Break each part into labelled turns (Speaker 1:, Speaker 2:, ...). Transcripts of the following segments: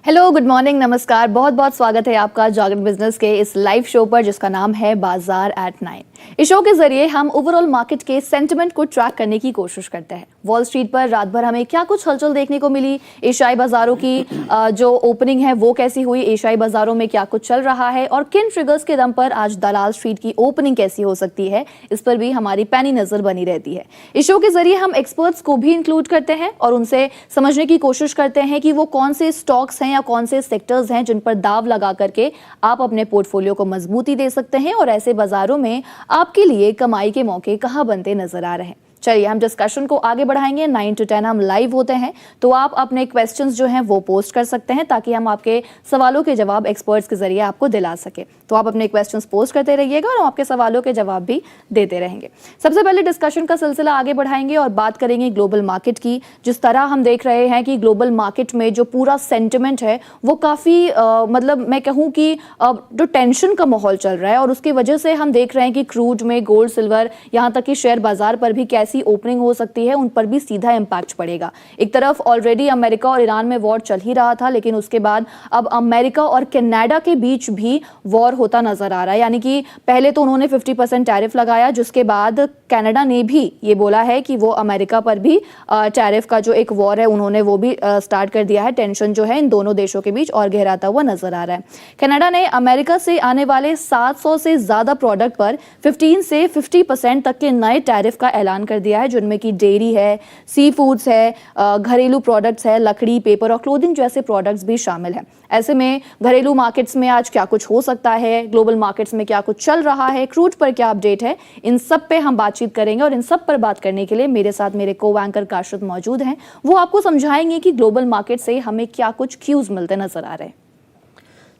Speaker 1: Hello, good morning, नमस्कार। बहुत बहुत स्वागत है आपका जागरण बिजनेस के इस लाइव शो पर जिसका नाम है बाजार एट 9। इस शो के जरिए हम ओवरऑल मार्केट के सेंटिमेंट को ट्रैक करने की कोशिश करते हैं। वॉल स्ट्रीट पर रात भर हमें क्या कुछ हलचल देखने को मिली, एशियाई बाजारों की जो ओपनिंग है वो कैसी हुई, एशियाई बाजारों में क्या कुछ चल रहा है और किन ट्रिगर्स के दम पर आज दलाल स्ट्रीट की ओपनिंग कैसी हो सकती है, इस पर भी हमारी पैनी नजर बनी रहती है। इस शो के जरिए हम एक्सपर्ट्स को भी इंक्लूड करते हैं और उनसे समझने की कोशिश करते हैं कि वो कौन से स्टॉक्स हैं या कौन से सेक्टर्स हैं जिन पर दाव लगा करके आप अपने पोर्टफोलियो को मजबूती दे सकते हैं और ऐसे बाजारों में आपके लिए कमाई के मौके कहां बनते नजर आ रहे हैं। चलिए हम डिस्कशन को आगे बढ़ाएंगे। 9 to 10 हम लाइव होते हैं, तो आप अपने क्वेश्चंस जो हैं वो पोस्ट कर सकते हैं ताकि हम आपके सवालों के जवाब एक्सपर्ट्स के जरिए आपको दिला सके। तो आप अपने क्वेश्चंस पोस्ट करते रहिएगा और हम आपके सवालों के जवाब भी देते रहेंगे। सबसे पहले डिस्कशन का सिलसिला आगे बढ़ाएंगे और बात करेंगे ग्लोबल मार्केट की। जिस तरह हम देख रहे हैं कि ग्लोबल मार्केट में जो पूरा सेंटिमेंट है वो काफ़ी मतलब मैं कहूँ कि जो टेंशन का माहौल चल रहा है और उसकी वजह से हम देख रहे हैं कि क्रूड में, गोल्ड, सिल्वर, यहाँ तक कि शेयर बाजार पर भी कैसी ओपनिंग हो सकती है, उन पर भी सीधा इंपैक्ट पड़ेगा। एक तरफ ऑलरेडी अमेरिका और ईरान में वॉर चल ही रहा था, लेकिन उसके बाद अब अमेरिका और कनाडा के बीच भी वॉर होता नजर आ रहा है। यानी कि पहले तो उन्होंने 50% टैरिफ लगाया, जिसके बाद कनाडा ने भी ये बोला है कि वो अमेरिका पर भी टैरिफ का जो एक वॉर है उन्होंने वो भी स्टार्ट कर दिया है। टेंशन जो है इन दोनों देशों के बीच और गहराता हुआ नजर आ रहा है। कनाडा ने अमेरिका से आने वाले 700 से ज्यादा प्रोडक्ट पर 15 से 50% तक के नए टैरिफ का ऐलान कर दिया है, जिनमें कि डेयरी है, सी फूड्स है, घरेलू प्रोडक्ट्स है, लकड़ी, पेपर और क्लोथिंग जैसे प्रोडक्ट्स भी शामिल हैं। ऐसे में घरेलू मार्केट्स में आज क्या कुछ हो सकता है, ग्लोबल मार्केट्स में क्या कुछ चल रहा है, क्रूड पर क्या अपडेट है, इन सब पे हम बातचीत करेंगे और इन सब पर बात करने के लिए मेरे साथ मेरे को एंकर काशिद मौजूद हैं। वो आपको समझाएंगे कि ग्लोबल मार्केट से हमें क्या कुछ क्यूज मिलते नजर आ रहे हैं।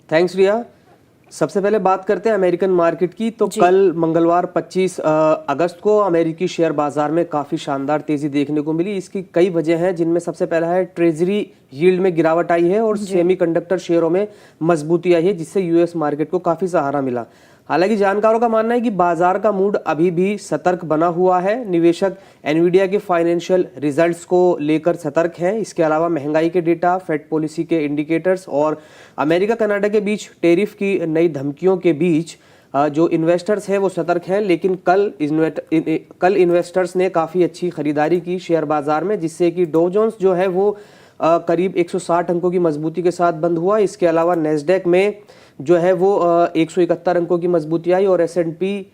Speaker 2: थैंक्स रिया। सबसे पहले बात करते हैं अमेरिकन मार्केट की। तो कल मंगलवार 25 अगस्त को अमेरिकी शेयर बाजार में काफ़ी शानदार तेजी देखने को मिली। इसकी कई वजह हैं, जिनमें सबसे पहला है ट्रेजरी यील्ड में गिरावट आई है और सेमीकंडक्टर शेयरों में मजबूती आई है, जिससे यूएस मार्केट को काफ़ी सहारा मिला। हालांकि जानकारों का मानना है कि बाजार का मूड अभी भी सतर्क बना हुआ है। निवेशक एनवीडिया के फाइनेंशियल रिजल्ट्स को लेकर सतर्क हैं। इसके अलावा महंगाई के डेटा, फेड पॉलिसी के इंडिकेटर्स और अमेरिका कनाडा के बीच टैरिफ की नई धमकियों के बीच जो इन्वेस्टर्स हैं वो सतर्क हैं। लेकिन कल इन्वेस्टर्स ने काफ़ी अच्छी खरीदारी की शेयर बाजार में, जिससे कि डॉ जोन्स जो है वो करीब 160 अंकों की मजबूती के साथ बंद हुआ। इसके अलावा नेस्डेक में जो है वो 171 अंकों की मजबूती आई और S&P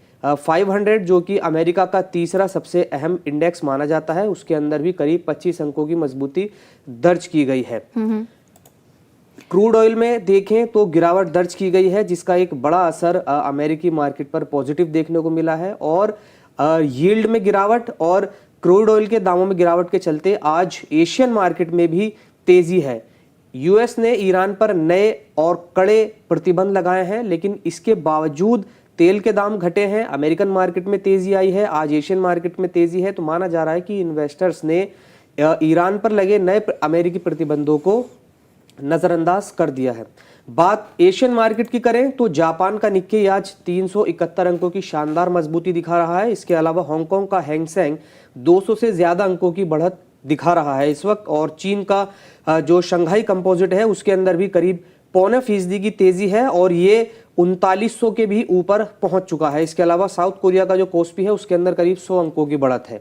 Speaker 2: 500 जो कि अमेरिका का तीसरा सबसे अहम इंडेक्स माना जाता है, उसके अंदर भी करीब 25 अंकों की मजबूती दर्ज की गई है। क्रूड ऑयल में देखें तो गिरावट दर्ज की गई है, जिसका एक बड़ा असर अमेरिकी मार्केट पर पॉजिटिव देखने को मिला है। और यील्ड में गिरावट और क्रूड ऑयल के दामों में गिरावट के चलते आज एशियन मार्केट में भी तेजी है। यूएस ने ईरान पर नए और कड़े प्रतिबंध लगाए हैं, लेकिन इसके बावजूद तेल के दाम घटे हैं। अमेरिकन मार्केट में तेजी आई है, आज एशियन मार्केट में तेजी है। तो माना जा रहा है कि इन्वेस्टर्स ने ईरान पर लगे नए अमेरिकी प्रतिबंधों को नजरअंदाज कर दिया है। बात एशियन मार्केट की करें तो जापान का निक्केई आज 371 अंकों की शानदार मजबूती दिखा रहा है। इसके अलावा हांगकांग का हैंगसेंग 200 से ज्यादा अंकों की बढ़त दिखा रहा है इस वक्त। और चीन का जो शंघाई कंपोजिट है उसके अंदर भी करीब 0.25% की तेजी है और ये 3900 के भी ऊपर पहुंच चुका है। इसके अलावा साउथ कोरिया का जो कोस्पी है उसके अंदर करीब 100 अंकों की बढ़त है।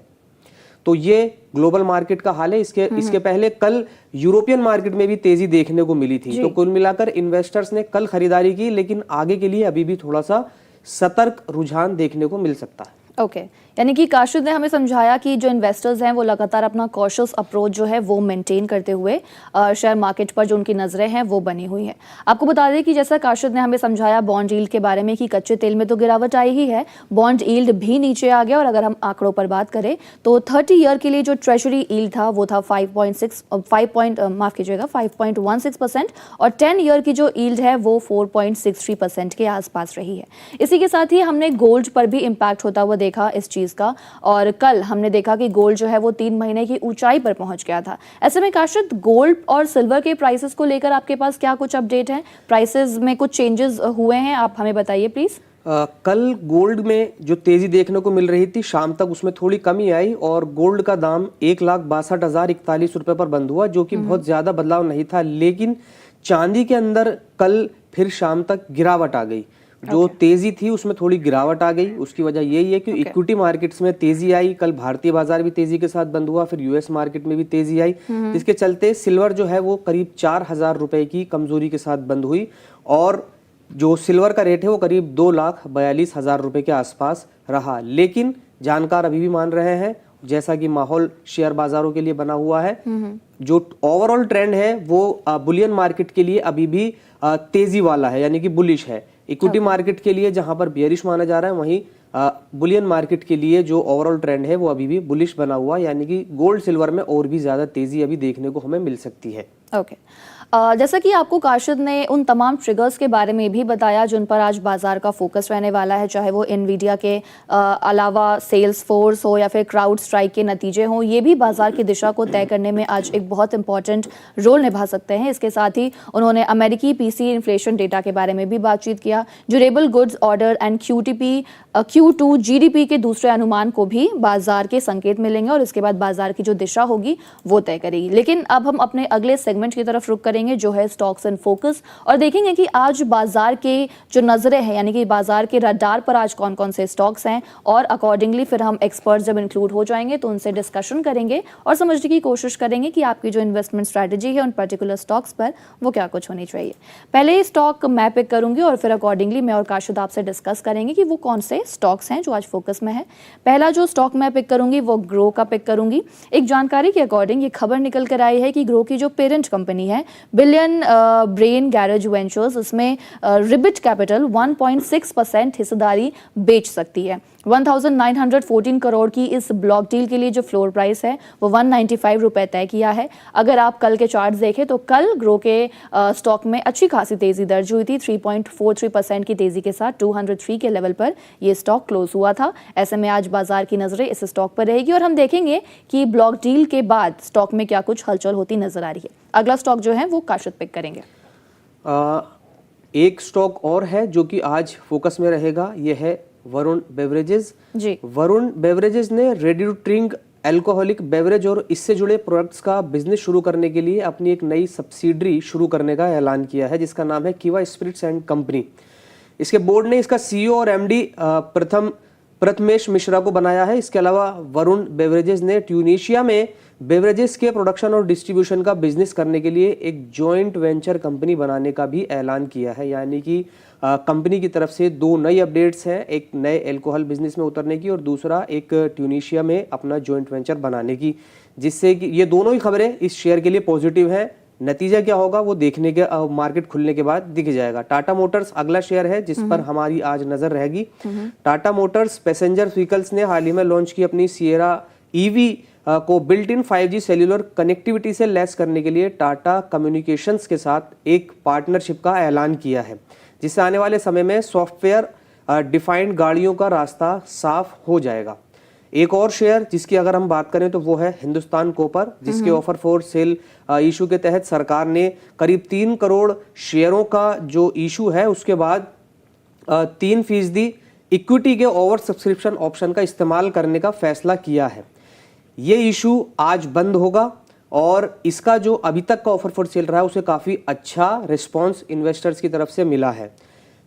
Speaker 2: तो ये ग्लोबल मार्केट का हाल है। इसके पहले कल यूरोपियन मार्केट में भी तेजी देखने को मिली थी। तो कुल मिलाकर इन्वेस्टर्स ने कल खरीदारी की, लेकिन आगे के लिए अभी भी थोड़ा सा सतर्क रुझान देखने को मिल सकता है।
Speaker 1: ओके, यानी कि काशिद ने हमें समझाया कि जो इन्वेस्टर्स हैं वो लगातार अपना कॉशियस अप्रोच जो है वो मेंटेन करते हुए शेयर मार्केट पर जो उनकी नज़रें हैं वो बनी हुई हैं। आपको बता दें कि जैसा काशिद ने हमें समझाया बॉन्ड यील्ड के बारे में कि कच्चे तेल में तो गिरावट आई ही है, बॉन्ड यील्ड भी नीचे आ गया। और अगर हम आंकड़ों पर बात करें तो 30 ईयर के लिए जो ट्रेजरी यील्ड था वो था 5.16% और 10 ईयर की जो यील्ड है वो 4.63% के आसपास रही है। इसी के साथ ही हमने गोल्ड पर भी इम्पैक्ट होता हुआ देखा इस चीज का, और कल हमने देखा कि गोल्ड जो है वो 3 महीने की ऊंचाई पर पहुंच गया था। ऐसे में काशिद, गोल्ड और सिल्वर के प्राइसेस को लेकर आपके पास क्या कुछ अपडेट है? प्राइसेस में कुछ चेंजेस हुए हैं, आप हमें बताइए प्लीज।
Speaker 2: कल गोल्ड में जो तेजी देखने को मिल रही थी शाम तक उसमें थोड़ी कमी आई और गोल्ड का दाम 1,62,041 रुपए पर बंद हुआ, जो कि बहुत ज्यादा बदलाव नहीं था। लेकिन चांदी के अंदर कल फिर शाम तक गिरावट आ गई। जो तेजी थी उसमें थोड़ी गिरावट आ गई। उसकी वजह यही है कि इक्विटी मार्केट्स में तेजी आई। कल भारतीय बाजार भी तेजी के साथ बंद हुआ, फिर यूएस मार्केट में भी तेजी आई, जिसके चलते सिल्वर जो है वो करीब 4,000 रुपए की कमजोरी के साथ बंद हुई और जो सिल्वर का रेट है वो करीब 2,42,000 रुपए के आसपास रहा। लेकिन जानकार अभी भी मान रहे हैं, जैसा कि माहौल शेयर बाजारों के लिए बना हुआ है, जो ओवरऑल ट्रेंड है वो बुलियन मार्केट के लिए अभी भी तेजी वाला है, यानी कि बुलिश है। इक्विटी मार्केट के लिए जहां पर बियरिश माना जा रहा है, वहीं बुलियन मार्केट के लिए जो ओवरऑल ट्रेंड है वो अभी भी बुलिश बना हुआ है, यानी कि गोल्ड सिल्वर में और भी ज्यादा तेजी अभी देखने को हमें मिल सकती है।
Speaker 1: ओके जैसा कि आपको काशिद ने उन तमाम ट्रिगर्स के बारे में भी बताया जिन पर आज बाजार का फोकस रहने वाला है, चाहे वो एनवीडिया के अलावा सेल्स फोर्स हो या फिर क्राउड स्ट्राइक के नतीजे हों, ये भी बाजार की दिशा को तय करने में आज एक बहुत इंपॉर्टेंट रोल निभा सकते हैं। इसके साथ ही उन्होंने अमेरिकी पीसी इन्फ्लेशन डेटा के बारे में भी बातचीत किया। Durable goods order and Q2 GDP के दूसरे अनुमान को भी बाजार के संकेत मिलेंगे और इसके बाद बाजार की जो दिशा होगी वो तय करेगी। लेकिन अब हम अपने अगले सेगमेंट की तरफ रुख करेंगे जो है स्टॉक्स इन फोकस, और देखेंगे कि आज बाजार के जो नजरें हैं, यानी कि बाजार के रडार पर आज कौन कौन से स्टॉक्स हैं, और अकॉर्डिंगली फिर हम एक्सपर्ट्स जब इंक्लूड हो जाएंगे तो उनसे डिस्कशन करेंगे और समझने की कोशिश करेंगे कि आपकी जो इन्वेस्टमेंट स्ट्रैटेजी है उन पर्टिकुलर स्टॉक्स पर वो क्या कुछ होनी चाहिए। पहले स्टॉक मैं पिक करूंगी और फिर अकॉर्डिंगली मैं और काशिद आपसे डिस्कस करेंगे कि वो कौन से स्टॉक्स हैं जो आज फोकस में है। पहला जो स्टॉक मैं पिक करूंगी वो ग्रो का पिक करूंगी। एक जानकारी के अकॉर्डिंग ये खबर निकल कर आई है कि ग्रो की जो पेरेंट कंपनी है बिलियन ब्रेन गैरेज वेंचर्स, उसमें रिबिट कैपिटल 1.6% हिस्सेदारी बेच सकती है। 1914 करोड़ की इस ब्लॉक डील के लिए जो फ्लोर प्राइस है वो 195 रुपए तय किया है। अगर आप कल के चार्ट देखें तो कल ग्रो के स्टॉक में अच्छी खासी तेजी दर्ज हुई थी। 3.43% की तेजी के साथ 203 के लेवल पर ये स्टॉक क्लोज हुआ था। ऐसे में आज बाजार की नजरें इस स्टॉक पर रहेगी और हम देखेंगे कि ब्लॉक डील के बाद स्टॉक में क्या कुछ हलचल होती नजर आ रही है। अगला स्टॉक जो है वो काशिद पिक करेंगे।
Speaker 2: एक स्टॉक और है जो कि आज फोकस में रहेगा, ये है वरुण बेवरेजेस
Speaker 1: जी।
Speaker 2: वरुण बेवरेजेस ने ready to drink alcoholic beverage और इससे जुड़े प्रोडक्ट्स का बिजनेस शुरू करने के लिए अपनी एक नई सब्सिडरी शुरू करने का ऐलान किया है, जिसका नाम है किवा स्पिरिट्स एंड कंपनी। इसके बोर्ड ने इसका सीईओ और एमडी प्रथमेश मिश्रा को बनाया है। इसके अलावा वरुण बेवरेजेस ने ट्यूनीशिया में बेवरेजेस के प्रोडक्शन और डिस्ट्रीब्यूशन का बिजनेस करने के लिए एक जॉइंट वेंचर कंपनी बनाने का भी ऐलान किया है, यानी कि कंपनी की तरफ से दो नई अपडेट्स हैं, एक नए अल्कोहल बिजनेस में उतरने की और दूसरा एक ट्यूनीशिया में अपना जॉइंट वेंचर बनाने की, जिससे कि ये दोनों ही खबरें इस शेयर के लिए पॉजिटिव हैं। नतीजा क्या होगा वो देखने के मार्केट खुलने के बाद दिख जाएगा। टाटा मोटर्स अगला शेयर है जिस पर हमारी आज नजर रहेगी। टाटा मोटर्स पैसेंजर व्हीकल्स ने हाल ही में लॉन्च की अपनी सिएरा ईवी को built in 5G cellular connectivity से लैस करने के लिए टाटा कम्युनिकेशंस के साथ एक पार्टनरशिप का ऐलान किया है, जिससे आने वाले समय में सॉफ्टवेयर डिफाइंड गाड़ियों का रास्ता साफ हो जाएगा। एक और शेयर जिसकी अगर हम बात करें तो वो है हिंदुस्तान कॉपर, जिसके ऑफर फॉर सेल इशू के तहत सरकार ने करीब 3 करोड़ शेयरों का जो इशू है उसके बाद 3% इक्विटी के ओवर सब्सक्रिप्शन ऑप्शन का इस्तेमाल करने का फैसला किया है। ये इशू आज बंद होगा और इसका जो अभी तक का ऑफर फॉर सेल रहा है उसे काफी अच्छा रिस्पांस इन्वेस्टर्स की तरफ से मिला है।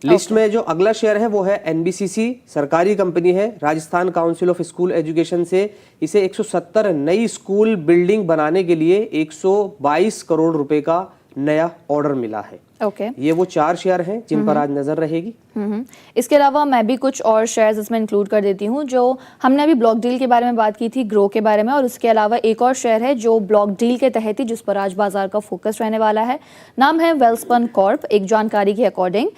Speaker 2: लिस्ट में जो अगला शेयर है वो है एनबीसीसी, सरकारी कंपनी है। Rajasthan council of school education से इसे 170 नई स्कूल बिल्डिंग बनाने के लिए 122 करोड़ रुपए का नया ऑर्डर मिला है। ये वो 4 शेयर हैं जिन पर आज नजर रहेगी।
Speaker 1: इसके अलावा मैं भी कुछ और शेयर्स इसमें इंक्लूड कर देती हूँ। जो हमने अभी ब्लॉक डील के बारे में बात की थी, ग्रो के बारे में, और उसके अलावा एक और शेयर है जो ब्लॉक डील के तहत ही जिस पर आज बाजार का फोकस रहने वाला है। नाम है वेल्सपन कॉर्प। एक जानकारी के अकॉर्डिंग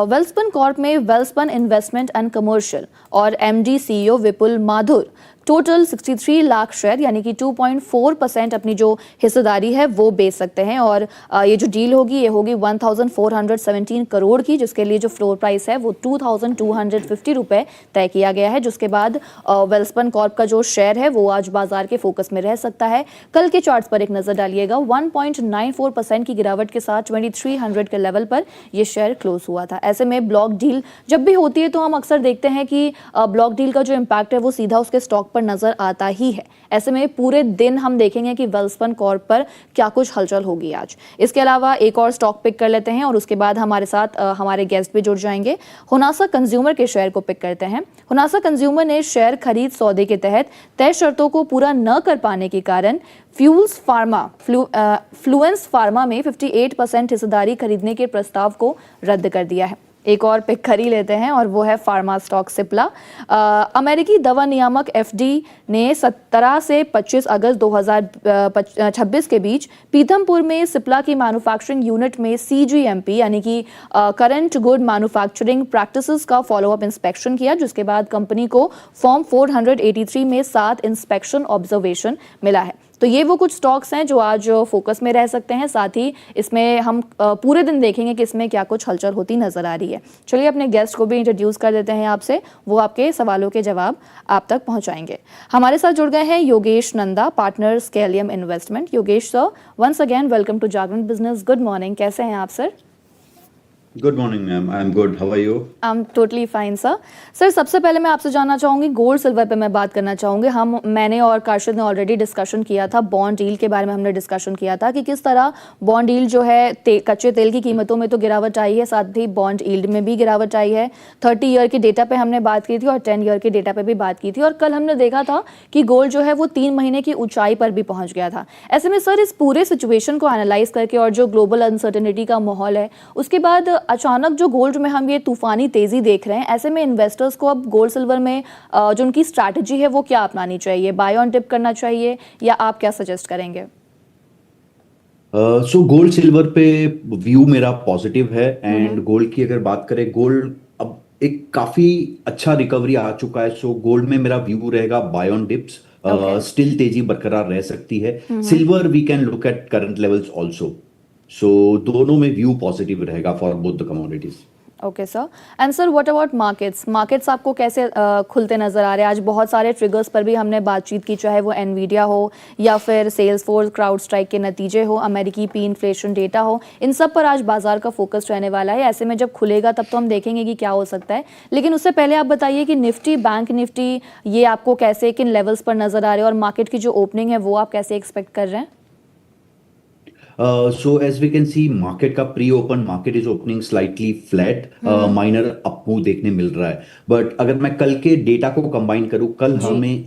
Speaker 1: वेल्सपन कॉर्प में वेल्सपन इन्वेस्टमेंट एंड कमर्शियल और एमडी सीईओ विपुल माथुर टोटल 63 लाख शेयर यानी कि 2.4% अपनी जो हिस्सेदारी है वो बेच सकते हैं। और ये जो डील होगी ये होगी 1417 करोड़ की, जिसके लिए जो फ्लोर प्राइस है वो 2250 रुपए तय किया गया है। जिसके बाद वेल्सपन कॉर्प का जो शेयर है वो आज बाजार के फोकस में रह सकता है। कल के चार्ट्स पर एक नजर डालिएगा, 1.94% की गिरावट के साथ 2300 के लेवल पर यह शेयर क्लोज हुआ था। ऐसे में ब्लॉक डील जब भी होती है तो हम अक्सर देखते हैं कि ब्लॉक डील का जो इम्पैक्ट है वो सीधा उसके स्टॉक पर नजर आता ही है। ऐसे में पूरे दिन हम देखेंगे कि वेलस्पन कॉर्प पर क्या कुछ हलचल होगी आज। इसके अलावा एक और स्टॉक पिक कर लेते हैं और उसके बाद हमारे साथ हमारे गेस्ट भी जुड़ जाएंगे। हुनासा कंज्यूमर के शेयर को पिक करते हैं। हुनासा कंज्यूमर ने शेयर खरीद सौदे के तहत तय शर्तों को पूरा न कर पाने के कारण फ्लुएंस फार्मा में 58% हिस्सेदारी खरीदने के प्रस्ताव को रद्द कर दिया है। एक और पिक कर ही लेते हैं और वो है फार्मा स्टॉक सिप्ला। अमेरिकी दवा नियामक एफडी ने 17 से 25 अगस्त 2026 के बीच पीथमपुर में सिप्ला की मैन्युफैक्चरिंग यूनिट में सीजीएमपी यानी कि करंट गुड मैन्युफैक्चरिंग प्रैक्टिसेस का फॉलोअप इंस्पेक्शन किया, जिसके बाद कंपनी को फॉर्म 483 में 7 इंस्पेक्शन ऑब्जर्वेशन मिला है। तो ये वो कुछ स्टॉक्स हैं जो आज फोकस में रह सकते हैं। साथ ही इसमें हम पूरे दिन देखेंगे कि इसमें क्या कुछ हलचल होती नजर आ रही है। चलिए अपने गेस्ट को भी इंट्रोड्यूस कर देते हैं आपसे, वो आपके सवालों के जवाब आप तक पहुंचाएंगे। हमारे साथ जुड़ गए हैं Yogesh Nanda, partner Scalium investment. Yogesh sir, once again welcome to Jagran business. Good morning, कैसे हैं आप sir?
Speaker 3: Good morning ma'am, I am good, how are you?
Speaker 1: I am totally fine sir. Sir सबसे पहले मैं आपसे जानना चाहूँगी, गोल्ड सिल्वर पे मैं बात करना चाहूँगी। मैंने और काशिद ने ऑलरेडी डिस्कशन किया था, बॉन्ड डील के बारे में हमने डिस्कशन किया था कि किस तरह बॉन्ड डील जो है कच्चे तेल की कीमतों में तो गिरावट आई है, साथ ही बॉन्ड यील्ड में भी गिरावट आई है। 30 ईयर के डेटा पे हमने बात की थी और 10 ईयर के डेटा पे भी बात की थी, और कल हमने देखा था कि गोल्ड जो है वो 3 महीने की ऊंचाई पर भी पहुंच गया था। ऐसे में सर इस पूरे सिचुएशन को एनालाइज करके और जो ग्लोबल अनसर्टेनिटी का माहौल है उसके बाद अचानक जो गोल्ड में हम ये तूफानी तेजी देख रहे हैं, ऐसे में इन्वेस्टर्स को अब गोल्ड सिल्वर में जो उनकी स्ट्रैटेजी है वो क्या अपनानी चाहिए? बाय ऑन डिप करना चाहिए या आप क्या सजेस्ट करेंगे?
Speaker 3: सो गोल्ड सिल्वर पे व्यू मेरा पॉजिटिव है। एंड गोल्ड की अगर बात करें, गोल्ड अब एक काफी अच्छा रिकवरी आ चुका है। सो गोल्ड में मेरा व्यू रहेगा बाय ऑन डिप्स। स्टिल तेजी बरकरार रह सकती है। Silver we can look at current levels also. So दोनों में व्यू पॉजिटिव रहेगा for both the commodities.
Speaker 1: Okay sir. And sir what about markets आपको कैसे खुलते नजर आ रहे हैं? आज बहुत सारे ट्रिगर्स पर भी हमने बातचीत की, चाहे वो एनवीडिया हो या फिर सेल्सफोर्स क्राउड स्ट्राइक के नतीजे हो, अमेरिकी पी इन्फ्लेशन डेटा हो, इन सब पर आज बाजार का फोकस रहने वाला है। ऐसे में जब खुलेगा तब तो हम देखेंगे कि क्या हो सकता है, लेकिन उससे पहले आप बताइए कि निफ्टी, बैंक निफ्टी, ये आपको कैसे, किन लेवल्स पर नजर आ रहे हैं और मार्केट की जो ओपनिंग है वो आप कैसे एक्सपेक्ट कर रहे हैं?
Speaker 3: So as we can see, market का pre open market is opening slightly flat, minor up move देखने मिल रहा है। बट अगर मैं कल के डेटा को कंबाइन करूं, कल हमें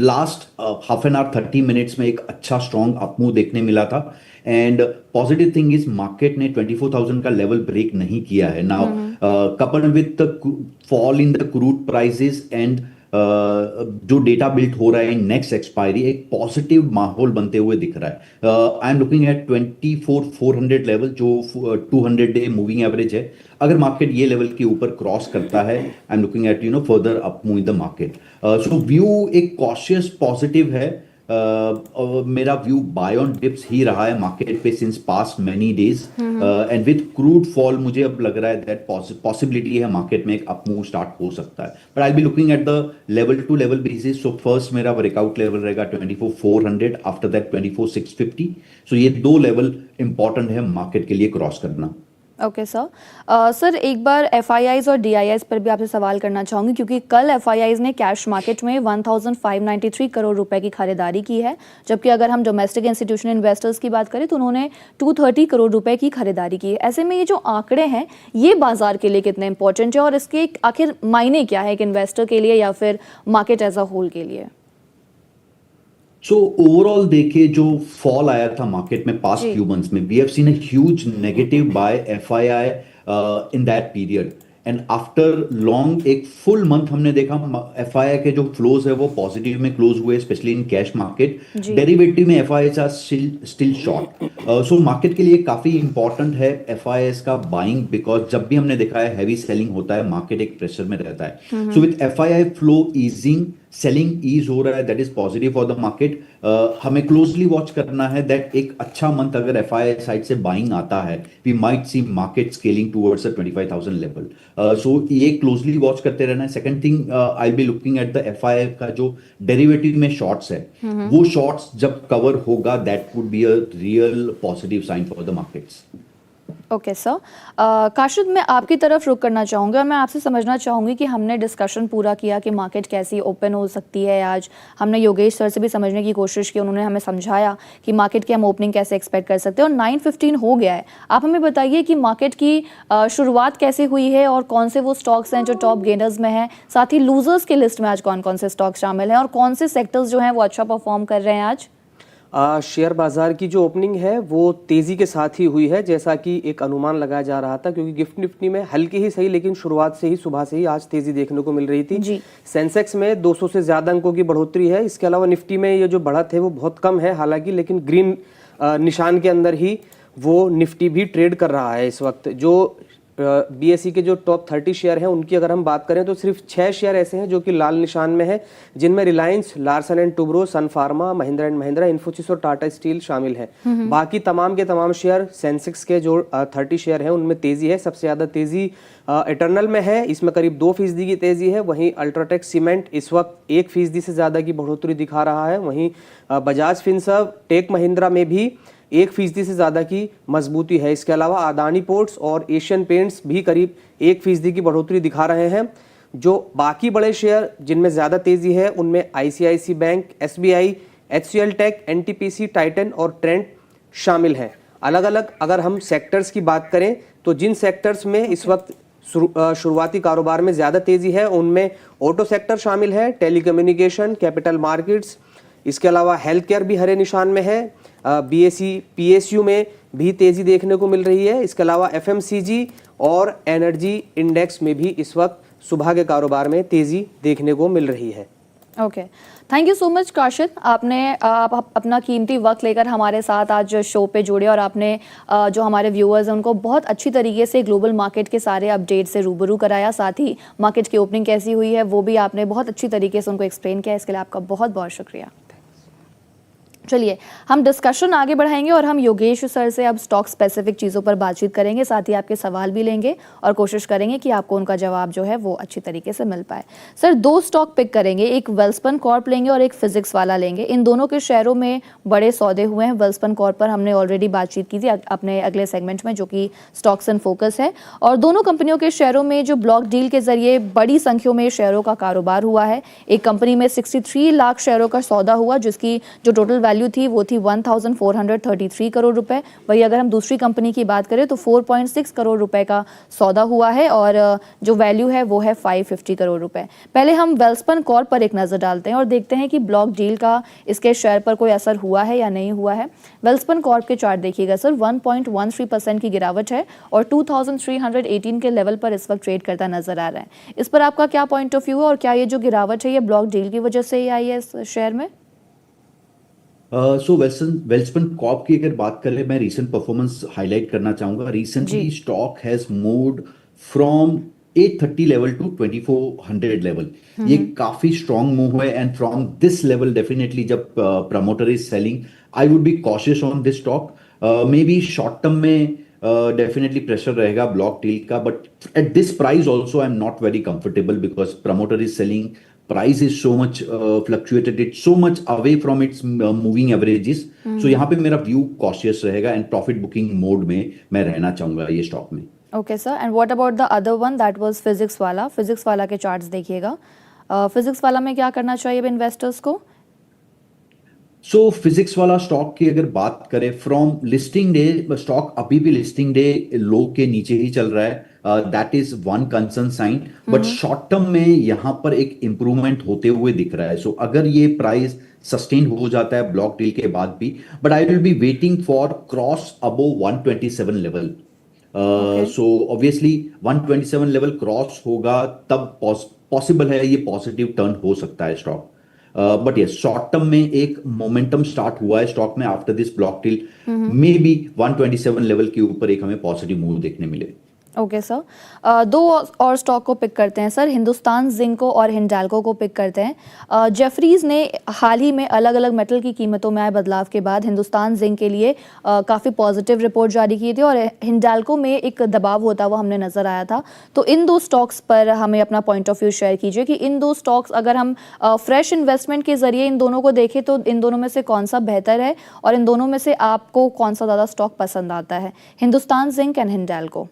Speaker 3: last half an hour 30 minutes में एक अच्छा स्ट्रॉन्ग अप मूव देखने मिला था। And positive thing is market ने 24,000 का लेवल ब्रेक नहीं किया है। Now coupled with the fall in the crude prices and जो डेटा बिल्ट हो रहा है इन नेक्स्ट एक्सपायरी, एक पॉजिटिव माहौल बनते हुए दिख रहा है। I am looking eight 24,400 level, जो 200 डे मूविंग एवरेज है। अगर मार्केट ये लेवल के ऊपर क्रॉस करता है, I am looking eight further up move in the market. So view एक कॉशियस पॉजिटिव है। मेरा व्यू बाय ऑन डिप्स ही रहा है मार्केट पे since past many days. And with crude fall मुझे अब लग रहा है दैट पॉसिबिलिटी है मार्केट में एक अप मूव स्टार्ट हो सकता है। But I be looking at the level to level basis. So first मेरा ब्रेकआउट लेवल रहेगा 24,400, आफ्टर दैट 24,650। सो ये दो लेवल इंपॉर्टेंट है मार्केट के लिए क्रॉस करना।
Speaker 1: Okay sir. सर एक बार एफआईआईज और डीआईआईज पर भी आपसे सवाल करना चाहूँगी, क्योंकि कल एफआईआईज ने कैश मार्केट में 1593 करोड़ रुपए की खरीदारी की है, जबकि अगर हम डोमेस्टिक इंस्टीट्यूशनल इन्वेस्टर्स की बात करें तो उन्होंने 230 करोड़ रुपए की खरीदारी की है। ऐसे में ये जो आंकड़े हैं ये बाजार के लिए कितने इंपॉर्टेंट है और इसके आखिर मायने क्या है एक इन्वेस्टर के लिए या फिर मार्केट एज अ होल के लिए?
Speaker 3: सो ओवरऑल देखे जो फॉल आया था मार्केट में पास्ट फ्यू मंथ्स में, we have seen a huge negative by FII in that period. And after long एक फुल मंथ हमने देखा एफआईआई के जो फ्लोज है वो पॉजिटिव में क्लोज हुए, specially in cash market. Derivative में FII are still short. So market के लिए काफी इंपॉर्टेंट है एफआईआई का बाइंग, बिकॉज जब भी हमने देखा है हैवी सेलिंग होता है, मार्केट एक प्रेशर में रहता है। So with FII flow easing, selling ease हो रहा है, that is positive for the market. हमें क्लोजली वॉच करना है दैट एक अच्छा मंथ अगर एफआईआई साइड से बाइंग आता है, we might see market scaling towards the 25,000 level. So ये क्लोजली वॉच करते रहना है। Second thing, I be looking at the FII का जो डेरिवेटिव में शॉर्ट्स है, वो शॉर्ट्स जब कवर होगा that would be a real positive sign for the markets.
Speaker 1: Okay sir, Kashid मैं आपकी तरफ रुक करना चाहूँगी और मैं आपसे समझना चाहूँगी कि हमने डिस्कशन पूरा किया कि मार्केट कैसी ओपन हो सकती है आज। हमने योगेश सर से भी समझने की कोशिश की, उन्होंने हमें समझाया कि मार्केट की हम ओपनिंग कैसे एक्सपेक्ट कर सकते हैं और 9:15 हो गया है। आप हमें बताइए कि मार्केट की शुरुआत कैसे हुई है और कौन से वो स्टॉक्स हैं जो टॉप गेनर्स में हैं, साथ ही लूजर्स की लिस्ट में आज कौन कौन से स्टॉक्स शामिल हैं और कौन से सेक्टर्स जो हैं वो अच्छा परफॉर्म कर रहे हैं आज।
Speaker 2: शेयर बाजार की जो ओपनिंग है वो तेजी के साथ ही हुई है, जैसा कि एक अनुमान लगाया जा रहा था, क्योंकि गिफ्ट निफ्टी में हल्की ही सही लेकिन शुरुआत से ही सुबह से ही आज तेजी देखने को मिल रही थी
Speaker 1: जी।
Speaker 2: सेंसेक्स में 200 से ज्यादा अंकों की बढ़ोतरी है। इसके अलावा निफ्टी में ये जो बढ़त है वो बहुत कम है हालांकि, लेकिन ग्रीन निशान के अंदर ही वो निफ्टी भी ट्रेड कर रहा है इस वक्त। जो बीएसई के जो टॉप 30 शेयर हैं उनकी अगर हम बात करें तो सिर्फ 6 शेयर ऐसे हैं जो कि लाल निशान में है, जिनमें रिलायंस, लार्सन एंड टुब्रो, सन फार्मा, महिंद्रा एंड महिंद्रा, इन्फोसिस और टाटा स्टील शामिल है। बाकी तमाम के तमाम शेयर सेंसेक्स के जो 30 शेयर हैं उनमें तेजी है। सबसे ज्यादा तेजी इटर्नल में है, इसमें करीब 2% की तेजी है। वहीं अल्ट्राटेक सीमेंट इस वक्त 1% से ज्यादा की बढ़ोतरी दिखा रहा है। वहीं बजाज फिनसर्व, टेक महिंद्रा में भी 1% से ज़्यादा की मजबूती है। इसके अलावा अदानी पोर्ट्स और एशियन पेंट्स भी करीब 1% की बढ़ोतरी दिखा रहे हैं। जो बाकी बड़े शेयर जिनमें ज़्यादा तेज़ी है उनमें ICICI bank, SBI, HCL tech, NTPC, Titan और ट्रेंट शामिल हैं। अलग अलग अगर हम सेक्टर्स की बात करें तो जिन सेक्टर्स में इस वक्त शुरुआती कारोबार में ज़्यादा तेज़ी है उनमें ऑटो सेक्टर शामिल है, टेलीकम्युनिकेशन, कैपिटल मार्केट्स, इसके अलावा हेल्थ केयर भी हरे निशान में है। बीएसई, पीएसयू में भी तेजी देखने को मिल रही है। इसके अलावा एफएमसीजी और एनर्जी इंडेक्स में भी इस वक्त सुबह के कारोबार में तेजी देखने को मिल रही है।
Speaker 1: Okay, thank you so much Kashid, आपने अपना कीमती वक्त लेकर हमारे साथ आज शो पे जुड़े और आपने जो हमारे व्यूअर्स हैं उनको बहुत अच्छी तरीके से ग्लोबल मार्केट के सारे अपडेट से रूबरू कराया। साथ ही मार्केट की ओपनिंग कैसी हुई है वो भी आपने बहुत अच्छी तरीके से उनको एक्सप्लेन किया। इसके लिए आपका बहुत बहुत शुक्रिया। चलिए हम डिस्कशन आगे बढ़ाएंगे और हम योगेश सर से अब स्टॉक स्पेसिफिक चीज़ों पर बातचीत करेंगे, साथ ही आपके सवाल भी लेंगे और कोशिश करेंगे कि आपको उनका जवाब जो है वो अच्छी तरीके से मिल पाए। सर 2 स्टॉक पिक करेंगे, एक वेल्सपन कॉर्प लेंगे और एक फिजिक्स वाला लेंगे। इन दोनों के शेयरों में बड़े सौदे हुए हैं। वेल्सपन कॉर्प पर हमने ऑलरेडी बातचीत की थी अपने अगले सेगमेंट में जो कि स्टॉक्स एंड फोकस है, और दोनों कंपनियों के शेयरों में जो ब्लॉक डील के जरिए बड़ी संख्या में शेयरों का कारोबार हुआ है। एक कंपनी में 63 लाख शेयरों का सौदा हुआ जिसकी जो टोटल वैल्यू थी वो थी 1433 करोड़ रुपए। वही अगर हम दूसरी कंपनी की बात करें तो 4.6 करोड़ रुपए का सौदा हुआ है और जो वैल्यू है वो है 550 करोड़ रुपए। पहले हम वेल्सपन कॉर्प पर एक नजर डालते हैं और देखते हैं कि ब्लॉक डील का इसके शेयर पर कोई असर हुआ है या नहीं हुआ है। वेल्सपन कॉर्प के चार्ट देखिएगा सर, 1.13% की गिरावट है और 2318 के लेवल पर इस वक्त ट्रेड करता नजर आ रहा है। इस पर आपका क्या पॉइंट ऑफ व्यू है और क्या ये जो गिरावट है ये ब्लॉक डील की वजह से ही आई है इस शेयर में?
Speaker 3: सो वेल्सपन कॉर्प की अगर बात करें, मैं रीसेंट परफॉर्मेंस हाईलाइट करना चाहूंगा। Recently stock has moved from 830 level to 2400 level. ये काफी स्ट्रॉन्ग मूव है and from this level definitely जब promoter is selling I would be cautious on this stock. Maybe short term में definitely pressure रहेगा block deal का, but at this price also I am not very comfortable because promoter is selling, price is so much fluctuated, it's so much away from its moving averages. So यहाँ पे मेरा view cautious रहेगा and profit booking mode में मैं रहना चाहूंगा ये stock में।
Speaker 1: Okay sir, and what about the other one that was physics वाला? फिजिक्स वाला के चार्ट्स देखिएगा। फिजिक्स वाला में क्या करना चाहिए इन्वेस्टर्स को?
Speaker 3: सो फिजिक्स वाला स्टॉक की अगर बात करें, फ्रॉम लिस्टिंग डे स्टॉक अभी भी लिस्टिंग डे लो के नीचे ही चल रहा है। That is one concern sign, but short term में यहां पर एक इंप्रूवमेंट होते हुए दिख रहा है। सो अगर ये प्राइस सस्टेन हो जाता है ब्लॉक डील के बाद भी, but I will be waiting for cross above 127 level. So obviously 127 level cross होगा तब पॉसिबल है ये पॉजिटिव टर्न हो सकता है stock. But yes, short term में एक मोमेंटम स्टार्ट हुआ है स्टॉक में after this block deal. May be 127 level के ऊपर एक हमें पॉजिटिव मूव देखने मिले।
Speaker 1: ओके सर, दो और स्टॉक को पिक करते हैं सर, हिंदुस्तान जिंक को और हिंडाल्को को पिक करते हैं। जेफरीज ने हाल ही में अलग अलग मेटल की कीमतों में आए बदलाव के बाद हिंदुस्तान जिंक के लिए काफ़ी पॉजिटिव रिपोर्ट जारी की थी और हिंडाल्को में एक दबाव होता हुआ हमने नजर आया था। तो इन दो स्टॉक्स पर हमें अपना पॉइंट ऑफ व्यू शेयर कीजिए कि इन दो स्टॉक्स अगर हम फ्रेश इन्वेस्टमेंट के जरिए इन दोनों को देखें तो इन दोनों में से कौन सा बेहतर है और इन दोनों में से आपको कौन सा ज़्यादा स्टॉक पसंद आता है, Hindustan zinc and Hindalco.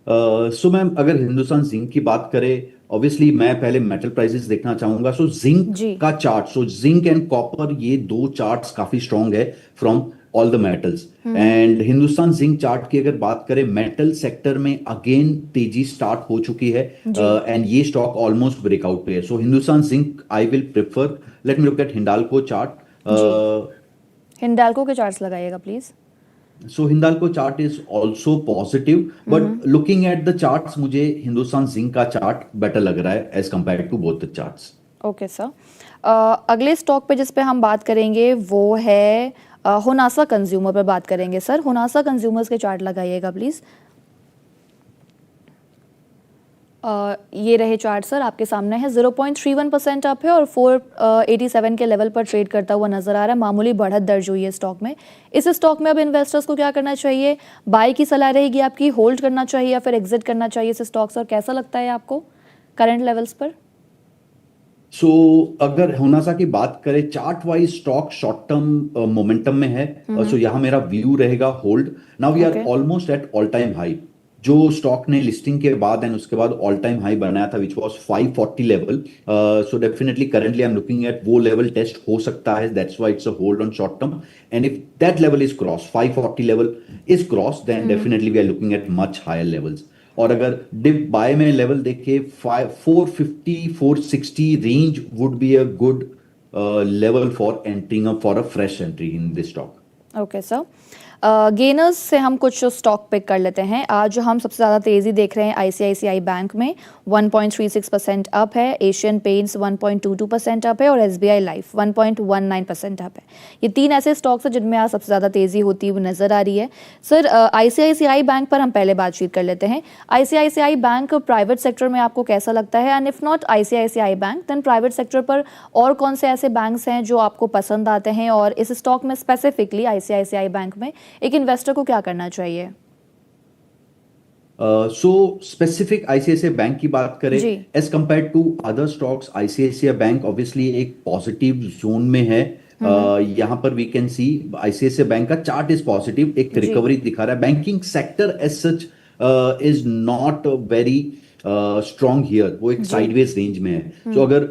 Speaker 3: So ma'am, अगर हिंदुस्तान जिंक की बात करें, ऑब्वियसली मैं पहले मेटल प्राइसेस देखना चाहूंगा। सो जिंक
Speaker 1: जी
Speaker 3: का chart, so zinc and copper, ये दो चार्ट्स काफी स्ट्रांग है from all the metals. And Hindustan zinc chart की अगर बात करें, मेटल सेक्टर में अगेन तेजी स्टार्ट हो चुकी है एंड ये स्टॉक ऑलमोस्ट ब्रेकआउट पे है। So Hindustan Zinc I will prefer. Let me look at Hindalco chart.
Speaker 1: Hindalco के चार्ट्स लगाइएगा please.
Speaker 3: So Hindalco chart is also positive, but looking at the charts, मुझे हिंदुस्तान जिंक का चार्ट बेटर लग रहा है as compared to both the charts.
Speaker 1: Okay sir, अगले stock पे जिस पे हम बात करेंगे वो है होनासा कंज्यूमर पर बात करेंगे सर। होनासा कंज्यूमर्स के चार्ट लगाइएगा प्लीज़। ये रहे चार्ट सर आपके सामने है, 0.31% अप है और 487 के लेवल पर ट्रेड करता हुआ नजर आ रहा है। मामूली बढ़त दर्ज हुई है स्टॉक में। इस स्टॉक में अब इन्वेस्टर्स को क्या करना चाहिए, बाय की सलाह रहेगी आपकी, होल्ड करना चाहिए या फिर एग्जिट करना चाहिए इस स्टॉक से, और कैसा लगता है आपको करंट लेवल्स पर?
Speaker 3: सो अगर होनासा की बात करें, chart wise stock short term momentum में है। सो यहाँ मेरा व्यू रहेगा hold. Now we are
Speaker 1: Okay.
Speaker 3: Almost at all time high. जो स्टॉक ने लिस्टिंग के बाद एंड उसके बाद ऑल टाइम हाई बनाया था which was 540 level. So definitely currently I am looking at वो लेवल टेस्ट हो सकता है। That's why it's a hold on short term. And if that level is cross, 540 level is cross, then definitely we are looking at much higher levels. और अगर dip buy में level देखे, 450 460 range would be a good level for entering up for a fresh entry in this stock.
Speaker 1: Okay sir, gainers से हम कुछ stock pick कर लेते हैं। आज हम सबसे ज़्यादा तेज़ी देख रहे हैं आईसीआईसीआई बैंक में 1.36% अप है, एशियन पेंट्स 1.22% अप है और एसबीआई लाइफ 1.19% अप है। ये तीन ऐसे स्टॉक्स हैं जिनमें आज सबसे ज़्यादा तेज़ी होती हुई नज़र आ रही है। सर, आईसीआईसीआई बैंक पर हम पहले बातचीत कर लेते हैं। आईसीआईसीआई बैंक प्राइवेट सेक्टर में आपको कैसा लगता है, and if not ICICI bank then private sector पर और कौन से ऐसे बैंक्स हैं जो आपको पसंद आते हैं, और इस स्टॉक में स्पेसिफिकली आईसीआईसीआई बैंक में एक इन्वेस्टर को क्या करना चाहिए?
Speaker 3: सो स्पेसिफिक आईसीआईसीआई बैंक की बात करें, as compare to other stocks, ICICI bank obviously एक पॉजिटिव जोन में है। यहां पर we can see ICICI bank का चार्ट इज पॉजिटिव, एक रिकवरी दिखा रहा है। Banking sector as such is not very strong here, वो एक साइडवेज रेंज में है। सो अगर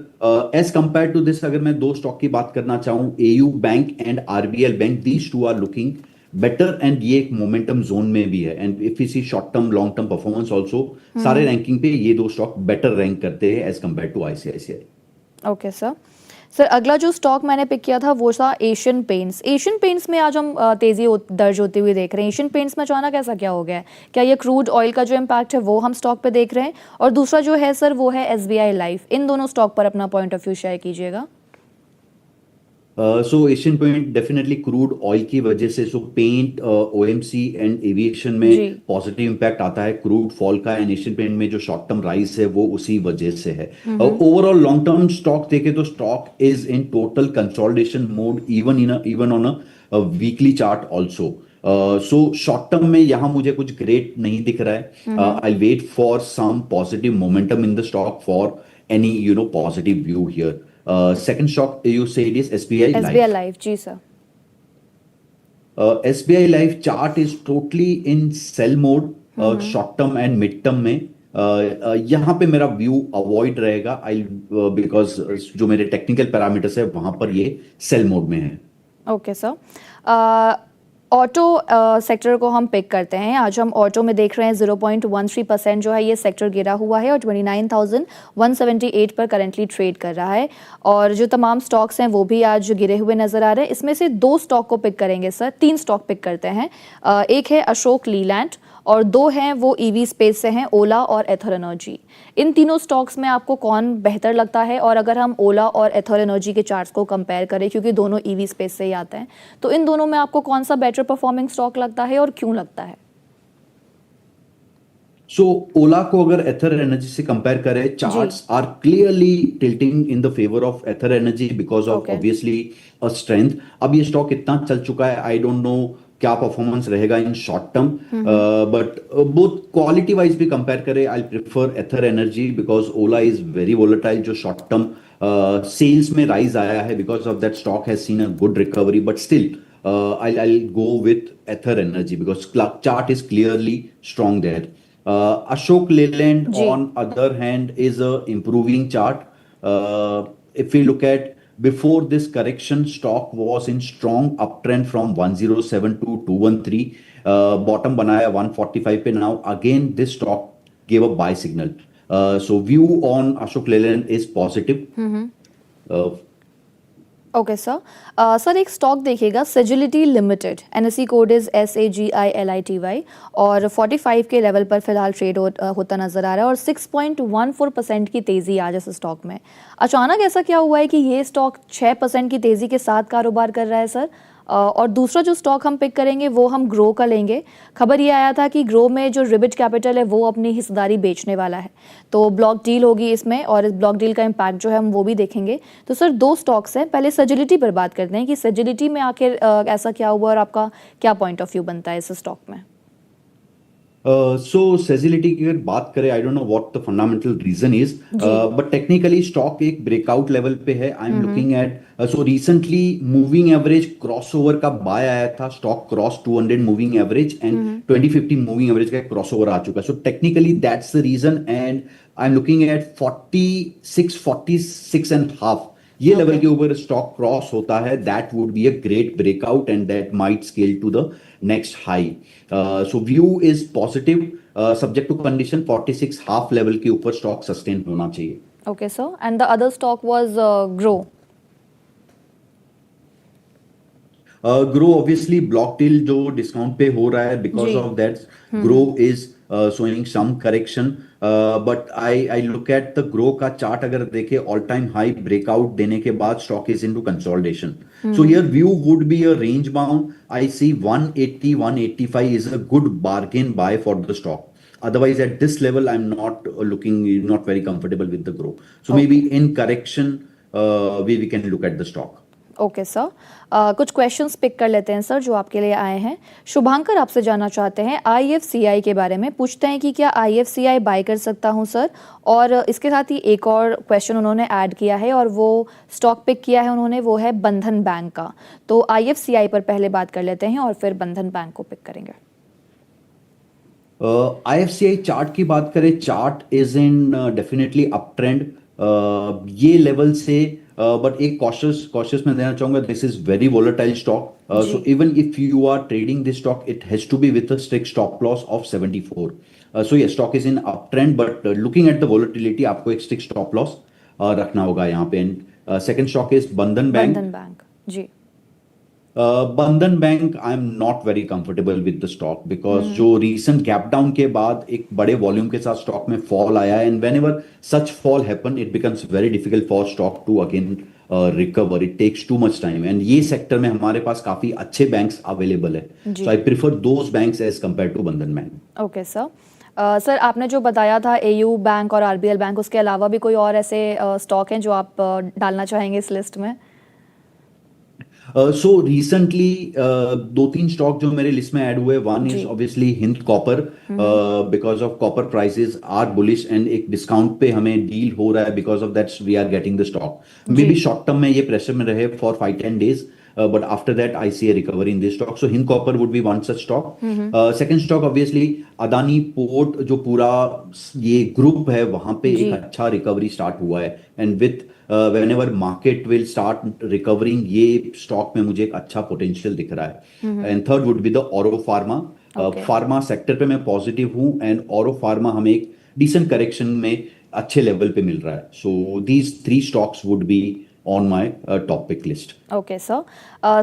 Speaker 3: एज कंपेयर टू दिस, अगर मैं दो स्टॉक की बात करना चाहूं, AU bank and RBL bank, these two are looking better and ये एक मोमेंटम जोन में भी है। And if you see short term long term performance also, सारे रैंकिंग पे ये दो स्टॉक बेटर रैंक करते हैं as compare to ICICI.
Speaker 1: Okay sir. Sir, अगला जो स्टॉक मैंने पिक किया था वो था एशियन पेंट्स। एशियन पेंट्स में आज हम तेजी दर्ज होती हुई देख रहे हैं। एशियन पेंट्स में अचानक ऐसा क्या हो गया है? क्या ये क्रूड ऑयल का जो इम्पैक्ट है वो हम स्टॉक पे देख रहे हैं? और दूसरा जो है सर वो है एसबीआई लाइफ। इन दोनों स्टॉक पर अपना पॉइंट ऑफ व्यू शेयर कीजिएगा।
Speaker 3: So Asian paint definitely crude oil की वजह से, so paint, OMC and aviation में पॉजिटिव इंपैक्ट आता है क्रूड फॉल का, एंड एशियन पेंट में जो शॉर्ट टर्म राइज है वो उसी वजह से है। ओवरऑल लॉन्ग टर्म स्टॉक देखे तो stock is in total consolidation mode, even on a weekly chart also. So short term में यहां मुझे कुछ ग्रेट नहीं दिख रहा है। I wait for some positive momentum in the stock for any positive view here. Second stock you said is SBI Life.
Speaker 1: SBI Life, जी sir.
Speaker 3: SBI Life chart is totally in sell mode, short term and mid term में। यहाँ पे मेरा view avoid रहेगा, आई because जो मेरे technical parameters है वहां पर ये सेल मोड में है।
Speaker 1: ओके सर, ऑटो सेक्टर को हम पिक करते हैं। आज हम ऑटो में देख रहे हैं 0.13% जो है ये सेक्टर गिरा हुआ है और 29,178 पर करंटली ट्रेड कर रहा है। और जो तमाम स्टॉक्स हैं वो भी आज गिरे हुए नज़र आ रहे हैं। इसमें से दो स्टॉक को पिक करेंगे सर, तीन स्टॉक पिक करते हैं। एक है अशोक लीलैंड और दो हैं वो ईवी स्पेस से हैं, ओला और एथर एनर्जी। इन तीनों स्टॉक्स में आपको कौन बेहतर लगता है? और अगर हम ओला और एथर एनर्जी के चार्ट्स को कंपेयर करें, क्योंकि दोनों ईवी स्पेस से ही आते हैं, तो इन दोनों में आपको कौन सा बेटर परफॉर्मिंग स्टॉक लगता है और क्यों लगता है?
Speaker 3: सो ओला को अगर एथर एनर्जी से कंपेयर करें,
Speaker 1: जी
Speaker 3: charts are clearly tilting in the favour of Ather energy because of
Speaker 1: okay
Speaker 3: obviously a strength. अब ये स्टॉक इतना चल चुका है, आई डोंट नो क्या परफॉर्मेंस रहेगा in short term, but both quality wise भी कंपेयर करें, I prefer Ather energy because Ola is very volatile. जो शॉर्ट टर्म सेल्स में राइज आया है because of that, stock has seen a good recovery, but still I'll go with Ether Energy because chart is clearly strong there. Ashok Leyland,
Speaker 1: जी
Speaker 3: on other hand, is a improving chart. If we look at before this correction, stock was in strong uptrend from 107 to 213. Bottom banaya 145 पे. Now again this stock gave a buy signal. So view on Ashok Leyland is positive. Uh,
Speaker 1: okay sir. Sir एक stock देखिएगा, Sagility limited, NSC code is SAGILITY, और 45 के level पर फिलहाल trade होता नजर आ रहा है और 6.14% की तेजी आज इस स्टॉक में. अचानक ऐसा क्या हुआ है कि ये स्टॉक 6% की तेजी के साथ कारोबार कर रहा है सर? और दूसरा जो स्टॉक हम पिक करेंगे वो हम ग्रो का लेंगे. खबर ये आया था कि ग्रो में जो रिबिट कैपिटल है वो अपनी हिस्सेदारी बेचने वाला है, तो ब्लॉक डील होगी इसमें और इस ब्लॉक डील का इम्पैक्ट जो है हम वो भी देखेंगे. तो सर दो स्टॉक्स हैं, पहले सेजिलिटी पर बात करते हैं कि सेजिलिटी में आखिर ऐसा क्या हुआ और आपका क्या पॉइंट ऑफ व्यू बनता है इस स्टॉक में.
Speaker 3: सो सेजिलिटी की अगर बात करें, I don't know what the fundamental reason is,
Speaker 1: जी
Speaker 3: बट टेक्निकली स्टॉक एक ब्रेकआउट लेवल पे है. I am looking at, so recently moving average crossover का बाय आया था, stock cross 200 moving average and 2050 moving average का क्रॉसओवर आ चुका है. So technically that's the reason and I am looking at 46 and half. ये लेवल
Speaker 1: ओके
Speaker 3: के ऊपर स्टॉक क्रॉस होता है, that would be a great breakout and that might scale to the next high. So view is positive, subject to condition 46 half level के ऊपर stock sustain होना चाहिए.
Speaker 1: Okay sir. And the other stock was Groww.
Speaker 3: Groww obviously block deal जो discount पे हो रहा है, because
Speaker 1: जी
Speaker 3: of that Groww is showing some correction, but I look at the grow का चार्ट, अगर देखे ऑल टाइम हाई ब्रेकआउट देने के बाद stock is into consolidation. So here view would be a range bound. I see 180 185 is a good bargain buy for the stock. Otherwise at this level I'm not very comfortable with the grow. So
Speaker 1: okay
Speaker 3: maybe in correction, we can look at the stock.
Speaker 1: Okay sir. कुछ questions pick कर लेते हैं sir जो आपके लिए आए हैं. शुभांकर आपसे जानना चाहते हैं IFCI के बारे में, पूछते हैं कि क्या IFCI बाय कर सकता हूं सर. और इसके साथ ही एक और क्वेश्चन उन्होंने ऐड किया है और वो स्टॉक पिक किया है उन्होंने, वो है बंधन बैंक का. तो IFCI पर पहले बात कर लेते हैं और फिर बंधन बैंक को पिक करेंगे.
Speaker 3: IFCI चार्ट की बात करें, chart is in definitely up trend. ये लेवल से बट एक कॉशियस मैं देना चाहूंगा, this is very volatile stock.
Speaker 1: जी
Speaker 3: so even if you are trading this stock, it has to be with a strict stop loss of 74. So ये stock is in up trend, but looking at the volatility आपको एक strict stop loss रखना होगा यहाँ पे. And second stock is बंधन bank.
Speaker 1: बंधन bank. जी
Speaker 3: बंधन bank, I am not very comfortable with the stock because जो रीसेंट गैप डाउन के बाद एक बड़े वॉल्यूम के साथ स्टॉक में फॉल आया, and whenever such fall happen it becomes very difficult for stock to again recover. It takes too much time, and ये सेक्टर में हमारे पास काफी अच्छे बैंक्स अवेलेबल है. So I prefer those banks as compare to Bandhan bank.
Speaker 1: Okay sir. Sir आपने जो बताया था AU बैंक और RBL बैंक, उसके अलावा भी कोई और ऐसे स्टॉक हैं जो आप डालना चाहेंगे इस लिस्ट में?
Speaker 3: सो रिसेंटली दो तीन स्टॉक जो मेरे लिस्ट में ऐड हुए, वन इज
Speaker 1: जी
Speaker 3: obviously Hind Copper, because of copper prices are bullish and एक डिस्काउंट पे हमें डील हो रहा है, because of that we are getting the stock. Maybe
Speaker 1: जी
Speaker 3: शॉर्ट टर्म में ये प्रेशर में रहे for 5-10 days, but after that I see a recovery in this stock. So Hind Copper would be one such stock. Second stock obviously Adani Port, जो पूरा ये group है वहां पे
Speaker 1: जी
Speaker 3: एक अच्छा रिकवरी स्टार्ट हुआ है, and with whenever market will start recovering, ये स्टॉक में मुझे एक अच्छा पोटेंशियल दिख रहा है. And third would be the Auro pharma.
Speaker 1: Okay
Speaker 3: pharma sector पे मैं पॉजिटिव हूँ, एंड ऑरो फार्मा हमें एक डिसेंट करेक्शन में अच्छे लेवल पे मिल रहा है. So these three stocks would be on my top pick list.
Speaker 1: Okay sir.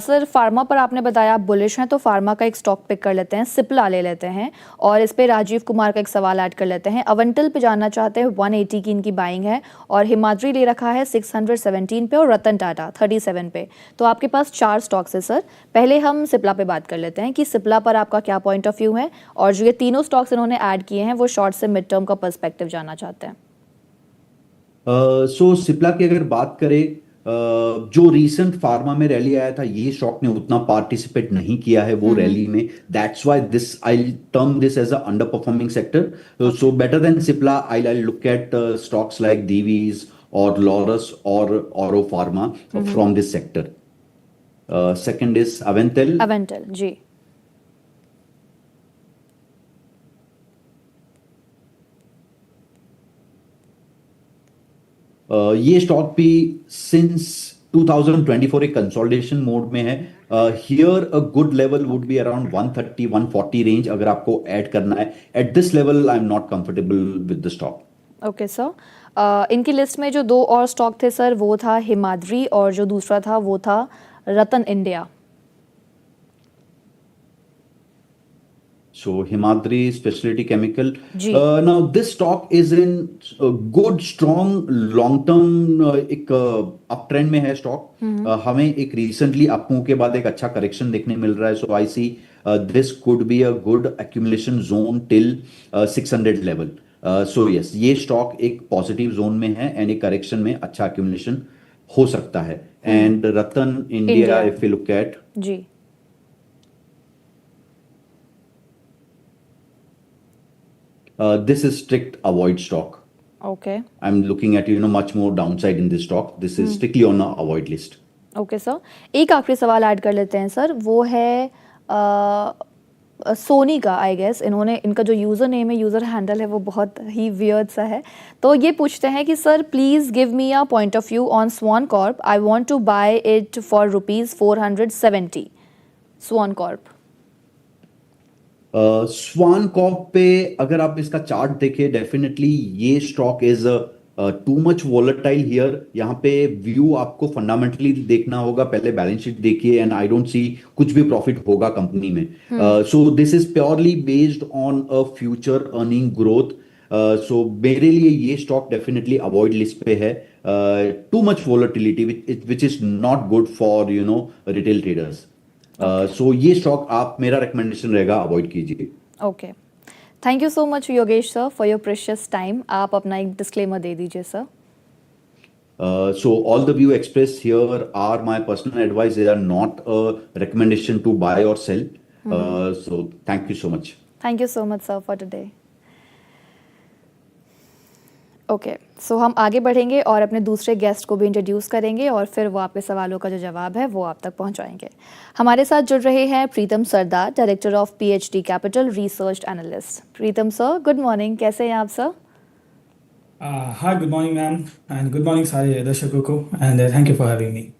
Speaker 1: Sir pharma पर आपने बताया आप बुलिश हैं, तो फार्मा का एक स्टॉक पिक कर लेते हैं, सिप्ला ले लेते हैं, और इस पे राजीव कुमार का एक सवाल ऐड कर लेते हैं। अवंटल पे जानना चाहते हैं, 180 की इनकी बाइंग है, और हिमाद्री ले रखा है 617 पे, और रतन टाटा 37 पे। तो आपके पास 4 स्टॉक्स है सर। पहले हम सिप्ला पे बात कर लेते हैं कि सिप्ला पर आपका क्या पॉइंट ऑफ व्यू है, और जो ये तीनों स्टॉक्स इन्होंने ऐड किए हैं वो शॉर्ट से मिड टर्म का पर्सपेक्टिव जानना चाहते हैं।
Speaker 3: सो सिप्ला की अगर बात करें, जो रिसेंट फार्मा में रैली आया था, ये स्टॉक ने उतना पार्टिसिपेट नहीं किया है वो रैली में। That's why this I term this as a underperforming sector. So better than Cipla I look at stocks like Divi's और लॉरस और Auro pharma from this sector. Second is Avantel.
Speaker 1: Avantel जी।
Speaker 3: ये स्टॉक भी सिंस 2024 एक कंसोलिडेशन मोड में है। Here a good level would be around 130 140 range अगर आपको ऐड करना है। At this level I am not comfortable with the stock.
Speaker 1: Okay sir. इनकी लिस्ट में जो 2 और स्टॉक थे सर, वो था हिमाद्री, और जो दूसरा था वो था Ratan India.
Speaker 3: So Himadri Specialty Chemical.
Speaker 1: जी।
Speaker 3: Now this stock is in good strong long term एक uptrend में है स्टॉक। हमें एक recently अप मूव के बाद एक अच्छा करेक्शन देखने मिल रहा है। So I see this could be a good accumulation zone till 600 level. So yes, ये स्टॉक एक पॉजिटिव जोन में है एंड एक करेक्शन में अच्छा accumulation हो सकता है। And Ratan India if you look at
Speaker 1: जी।
Speaker 3: this is strict avoid stock.
Speaker 1: Okay.
Speaker 3: I'm looking at much more downside in this stock. This is strictly on a avoid list.
Speaker 1: Okay sir. एक आखिरी सवाल add कर लेते हैं सर, वो है सोनी का। आई गेस इन्होंने, इनका जो यूज़र नेम है, यूज़र हैंडल है, वो बहुत ही वियर्ड सा है। तो ये पूछते हैं कि sir please give me a point of view on Swan Corp. I want to buy it for ₹470। Swan Corp.
Speaker 3: Swan Corp पे अगर आप इसका चार्ट देखें, डेफिनेटली ये stock is too much volatile here. यहाँ पे व्यू आपको फंडामेंटली देखना होगा। पहले बैलेंस शीट देखिए एंड आई डोंट सी कुछ भी प्रॉफिट होगा कंपनी में। So this is purely based on a future earning growth. So मेरे लिए ये स्टॉक डेफिनेटली अवॉइड लिस्ट पे है। Too much volatility which is not good for retail traders. So ये स्टॉक आप, मेरा रिकमेंडेशन रहेगा अवॉइड कीजिए।
Speaker 1: Okay, thank you so much Yogesh sir for your precious time. आप अपना एक डिस्क्लेमर दे दीजिए sir.
Speaker 3: So all the view expressed here are my personal advice. They are not a recommendation to buy or sell. So thank you so much.
Speaker 1: Thank you so much sir for today. Okay, so हम आगे बढ़ेंगे और अपने दूसरे guest को भी introduce करेंगे और फिर वो आपके सवालों का जो जवाब है वो आप तक पहुंचाएंगे। हमारे साथ जुड़ रहे हैं Pritam Sardar, director of PhD capital, research analyst. Pritam sir, good morning, कैसे हैं आप sir?
Speaker 4: Hi, good morning ma'am, and good morning सारे दर्शकों को, and thank you for having me.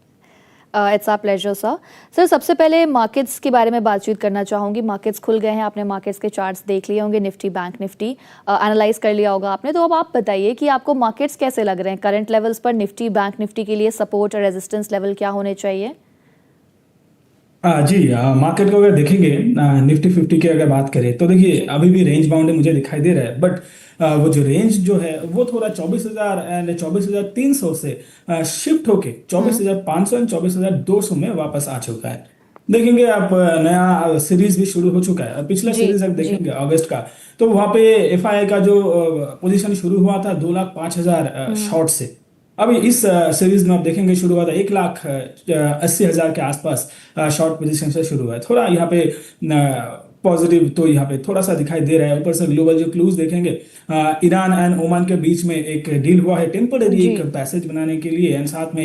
Speaker 1: It's our pleasure sir. Sir, सबसे पहले मार्केट्स के बारे में बातचीत करना चाहूँगी। मार्केट्स खुल गए हैं, आपने मार्केट्स के चार्ट्स देख लिए होंगे, निफ्टी बैंक निफ्टी एनालाइज कर लिया होगा आपने। तो अब आप बताइए कि आपको मार्केट्स कैसे लग रहे हैं करंट लेवल्स पर? निफ्टी बैंक निफ्टी के लिए सपोर्ट और रेजिस्टेंस लेवल क्या होने चाहिए?
Speaker 4: जी, मार्केट को अगर देखेंगे, निफ्टी 50 की अगर बात करें तो देखिए अभी भी रेंज बाउंड मुझे दिखाई दे रहा है, बट वो जो रेंज जो है वो थोड़ा 24,000 एंड 24,300 से शिफ्ट होके 24,500 एंड 24,200 में वापस आ चुका है। देखेंगे आप, नया सीरीज भी शुरू हो चुका है। पिछला सीरीज अगर देखेंगे अगस्त का, तो वहाँ पे FII का जो पोजीशन शुरू हुआ था 2,05,000 शॉर्ट से। अभी इस सीरीज में आप देखेंगे शुरू हुआ था 1,80,000 के आसपास शॉर्ट पोजीशन से शुरू हुआ है। थोड़ा यहाँ पे पॉजिटिव तो यहाँ पे थोड़ा सा दिखाई दे रहा है। ऊपर से ग्लोबल जो क्लूज देखेंगे, ईरान एंड ओमान के बीच में एक डील हुआ है टेम्पररी एक पैसेज बनाने के लिए, एंड साथ में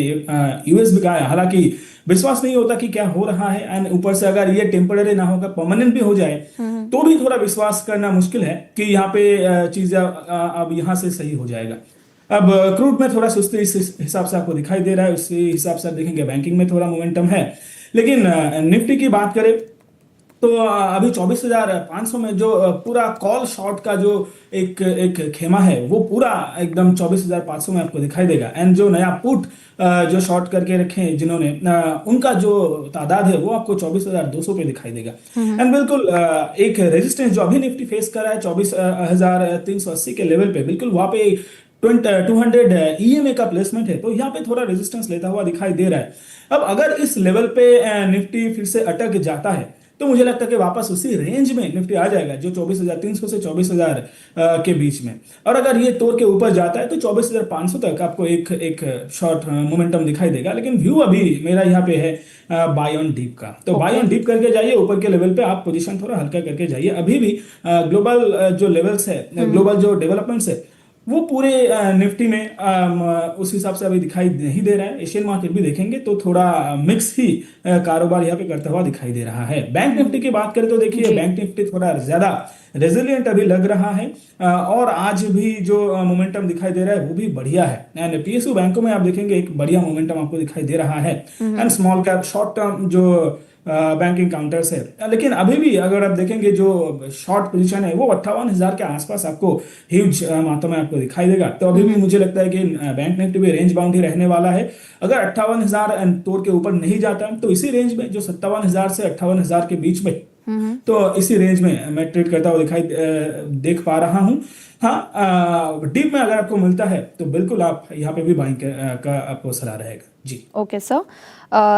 Speaker 4: US भी गया है। हालांकि विश्वास नहीं होता कि क्या हो रहा है, एंड ऊपर से अगर ये टेम्पररी ना होकर परमानेंट भी हो जाए तो भी थोड़ा विश्वास करना मुश्किल है कि यहाँ पे चीजें अब यहाँ से सही हो जाएगा। अब क्रूड में थोड़ा सुस्ती इस हिसाब से आपको दिखाई दे रहा है, उसी हिसाब से आप देखेंगे बैंकिंग में थोड़ा मोमेंटम है। लेकिन निफ्टी की बात करें तो अभी 24,500 में जो पूरा कॉल शॉर्ट का जो एक एक खेमा है वो पूरा एकदम 24,500 में आपको दिखाई देगा। एंड जो नया पुट जो शॉर्ट करके रखे हैं जिन्होंने उनका जो तादाद है वो आपको 24,200 पे दिखाई देगा। एंड बिल्कुल एक रेजिस्टेंस जो अभी निफ्टी फेस कर रहा है 24,380 के लेवल पे, बिल्कुल वहां पे 200 ईएमए का प्लेसमेंट है, तो यहाँ पे थोड़ा रेजिस्टेंस लेता हुआ दिखाई दे रहा है। अब अगर इस लेवल पे निफ्टी फिर से अटक जाता है तो मुझे लगता है कि वापस उसी रेंज में निफ्टी आ जाएगा जो 24,300 से 24,000 के बीच में। और अगर ये तोड़ के ऊपर जाता है तो 24,500 तक आपको एक एक शॉर्ट मोमेंटम दिखाई देगा। लेकिन व्यू अभी मेरा यहाँ पे है बाय ऑन डीप का, तो बाय ऑन डीप करके जाइए, ऊपर के लेवल पे आप पोजीशन थोड़ा हल्का करके जाइए। अभी भी ग्लोबल जो लेवल्स है, ग्लोबल जो डेवलपमेंट्स है वो पूरे निफ्टी में उस हिसाब से अभी दिखाई नहीं दे रहा है। एशियन मार्केट भी देखेंगे तो थोड़ा मिक्स ही कारोबार यहाँ पे करता हुआ दिखाई दे रहा है। बैंक निफ्टी की बात करें तो देखिए बैंक निफ्टी थोड़ा ज्यादा रेजिलियंट अभी लग रहा है और आज भी जो मोमेंटम दिखाई दे रहा है वो भी बढ़िया है। एंड पीएसयू बैंकों में आप देखेंगे एक बढ़िया मोमेंटम आपको दिखाई दे रहा है। And small cap short term जो बैंकिंग काउंटर्स है, लेकिन अभी भी अगर आप देखेंगे जो शॉर्ट पोजीशन है वो 58,000 के आसपास आपको ह्यूज मात्रा में आपको दिखाई देगा। तो अभी भी मुझे लगता है कि बैंक निफ्टी भी रेंज बाउंड ही रहने वाला है। अगर 58,000 तोड़ के ऊपर नहीं जाता तो इसी रेंज में जो 57,000 से 58,000 के बीच में, तो इसी रेंज में मैं ट्रेड करता हुआ देख पा रहा हूँ। हाँ, डीप में अगर आपको मिलता है तो बिल्कुल आप यहाँ पे भी बाइंग का आपको सलाह रहेगा जी।
Speaker 1: Okay sir.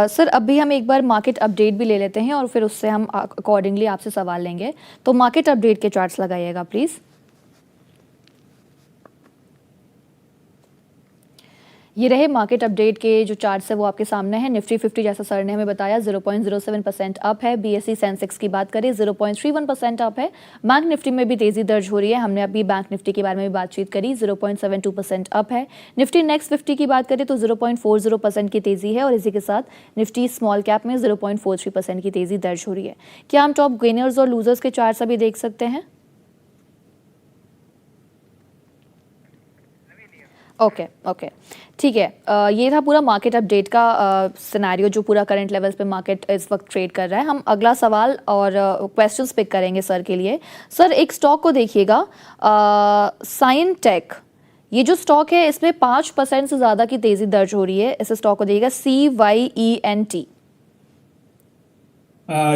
Speaker 1: सर अभी हम एक बार मार्केट अपडेट भी ले लेते हैं और फिर उससे हम अकॉर्डिंगली आपसे सवाल लेंगे। तो मार्केट अपडेट के चार्ट्स लगाइएगा प्लीज। ये रहे मार्केट अपडेट के जो चार्ट्स है वो आपके सामने है। निफ्टी 50 जैसा सर ने हमें बताया 0.07% अप है। बीएसई सेंसेक्स की बात करें 0.31% अप है। बैंक निफ्टी में भी तेजी दर्ज हो रही है। हमने अभी बैंक निफ्टी के बारे में भी बातचीत करी, 0.72% अप है। निफ्टी नेक्स्ट 50 की बात करें तो 0.40% की तेजी है और इसी के साथ निफ्टी स्मॉल कैप में 0.43% की तेजी दर्ज हो रही है। क्या हम टॉप गेनर्स और लूजर्स के चार्ट्स अभी देख सकते हैं? ओके ओके ठीक है। ये था पूरा मार्केट अपडेट का सिनेरियो जो पूरा करंट लेवल्स पे मार्केट इस वक्त ट्रेड कर रहा है। हम अगला सवाल और क्वेश्चंस पिक करेंगे सर के लिए। सर एक स्टॉक को देखिएगा, साइन टेक, ये जो स्टॉक है इसमें 5% से ज़्यादा की तेज़ी दर्ज हो रही है। इस स्टॉक को देखिएगा CYENT।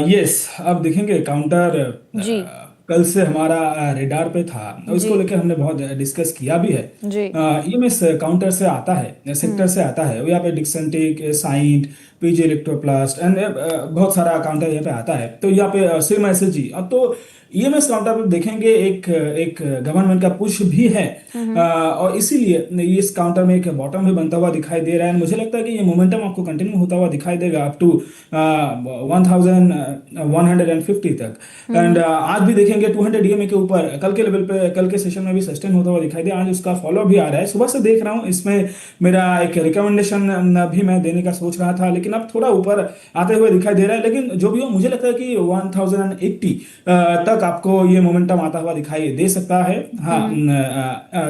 Speaker 4: यस, अब देखेंगे काउंटर
Speaker 1: जी
Speaker 4: कल से हमारा रेडार पे था, उसको लेकर हमने बहुत डिस्कस किया भी है।
Speaker 1: जी
Speaker 4: ईएमएस काउंटर से आता है, सेक्टर से आता है, यहाँ पे डिक्सेंटिक, साइंट, पीजी इलेक्ट्रोप्लास्ट एंड बहुत सारा काउंटर यहाँ पे आता है। तो यहाँ पे सिग्मा एसएसजी, अब तो ईएमएस काउंटर पे देखेंगे एक गवर्नमेंट का पुश भी है और इसीलिए इस काउंटर में एक बॉटम भी बनता हुआ दिखाई दे रहा है। मुझे लगता है कि ये मोमेंटम आपको कंटिन्यू होता हुआ दिखाई देगा अप टू 1150 तक। एंड आज भी देखेंगे 200 ईएमए के ऊपर कल के लेवल पे, कल के सेशन में भी सस्टेन होता हुआ दिखाई दे। आज उसका फॉलो भी आ रहा है, सुबह से देख रहा हूँ। इसमें मेरा एक रिकमेंडेशन भी मैं देने का सोच रहा था, लेकिन अब थोड़ा ऊपर आते हुए दिखाई दे रहा है। लेकिन जो भी हो, मुझे लगता है कि 1080 तक आपको ये मोमेंटम आता हुआ दिखाई दे सकता है। हाँ,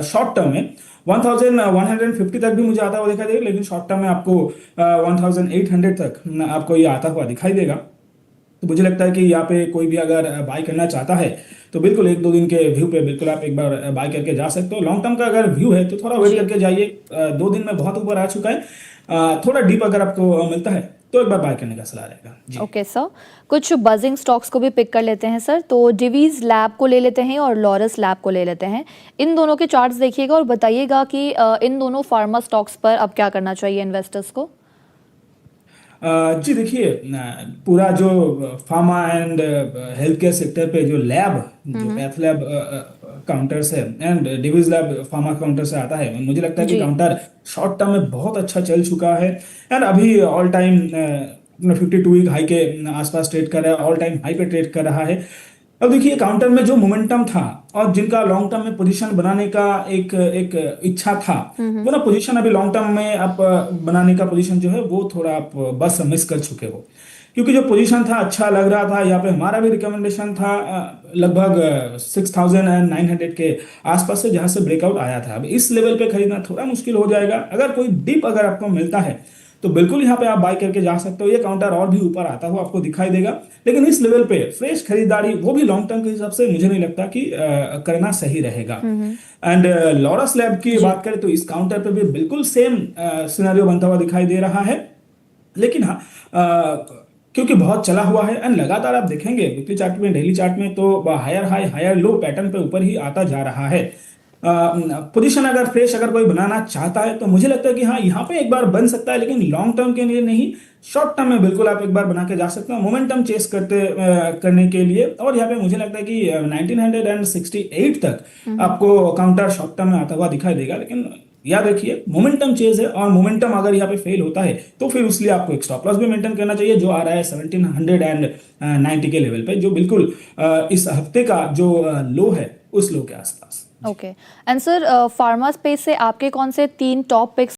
Speaker 4: शॉर्ट टर्म में 1150 तक भी मुझे आता हुआ दिखाई देगा, लेकिन शॉर्ट टर्म में आपको 1800 तक आपको ये आता हुआ दिखाई देगा। तो मुझे लगता है कि यहाँ पे कोई भी अगर बाय करना चाहता है तो बिल्कुल 1-2 दिन के व्यू पे बिल्कुल आप एक बार बाय करके जा सकते हो। लॉन्ग टर्म का अगर व्यू है तो थोड़ा वेट करके जाइए। 2 दिन में बहुत ऊपर आ चुका है, थोड़ा डीप अगर आपको मिलता है तो एक बार बाय करने का सलाह रहेगा जी।
Speaker 1: ओके सर, कुछ बजिंग स्टॉक्स को भी पिक कर लेते हैं सर। तो डिवीज लैब को ले लेते हैं और लॉरस लैब को ले लेते हैं। इन दोनों के चार्ट्स देखिएगा और बताइएगा कि इन दोनों फार्मा स्टॉक्स पर अब क्या करना चाहिए इन्वेस्टर्स को।
Speaker 4: जी देखिए, पूरा जो pharma and health care sector पे जो लैब, जो पैथ लैब काउंटर्स है and Divi's lab pharma counter से आता है, मुझे लगता है कि काउंटर शॉर्ट टर्म में बहुत अच्छा चल चुका है एंड अभी ऑल टाइम 52 वीक हाई के आसपास ट्रेड कर रहा है, ऑल टाइम हाई पे ट्रेड कर रहा है। अब देखिए काउंटर में जो मोमेंटम था और जिनका लॉन्ग टर्म में पोजीशन बनाने का एक इच्छा था, वो ना पोजीशन अभी लॉन्ग टर्म में आप बनाने का पोजीशन जो है वो थोड़ा आप बस मिस कर चुके हो, क्योंकि जो पोजीशन था अच्छा लग रहा था। यहाँ पे हमारा भी रिकमेंडेशन था लगभग 6900 के आसपास से, जहां से ब्रेकआउट आया था। अब इस लेवल पे खरीदना थोड़ा मुश्किल हो जाएगा। अगर कोई डिप अगर आपको मिलता है तो तो बिल्कुल यहाँ पे आप बाय करके जा सकते हो। ये काउंटर और भी ऊपर आता हुआ आपको दिखाई देगा, लेकिन इस लेवल पे फ्रेश खरीदारी वो भी लॉन्ग टर्म के हिसाब से मुझे नहीं लगता कि करना सही रहेगा। एंड लॉरस लैब की बात करें तो इस काउंटर पे भी बिल्कुल सेम सिनेरियो बनता हुआ दिखाई दे रहा है, लेकिन हाँ क्योंकि बहुत चला हुआ है एंड लगातार आप देखेंगे वीकली चार्ट में, डेली चार्ट में तो higher high higher low pattern पे ऊपर ही आता जा रहा है। पोजीशन अगर फ्रेश अगर कोई बनाना चाहता है तो मुझे लगता है कि हाँ यहाँ पे एक बार बन सकता है, लेकिन लॉन्ग टर्म के लिए नहीं, शॉर्ट टर्म में बिल्कुल आप एक बार बना के जा सकते हो मोमेंटम चेस करने के लिए। और यहाँ पे मुझे लगता है कि 1968 तक आपको काउंटर शॉर्ट टर्म में आता हुआ दिखाई देगा, लेकिन याद रखिए मोमेंटम चेज है और मोमेंटम अगर यहाँ पे फेल होता है तो फिर उसलिए आपको एक स्टॉप लॉस भी मेंटेन करना चाहिए, जो आ रहा है 1790 के लेवल पे, जो बिल्कुल इस हफ्ते का जो लो है उस लो के आसपास।
Speaker 1: Okay. And sir, pharma space से आपके कौन से 3 टॉप पिक्स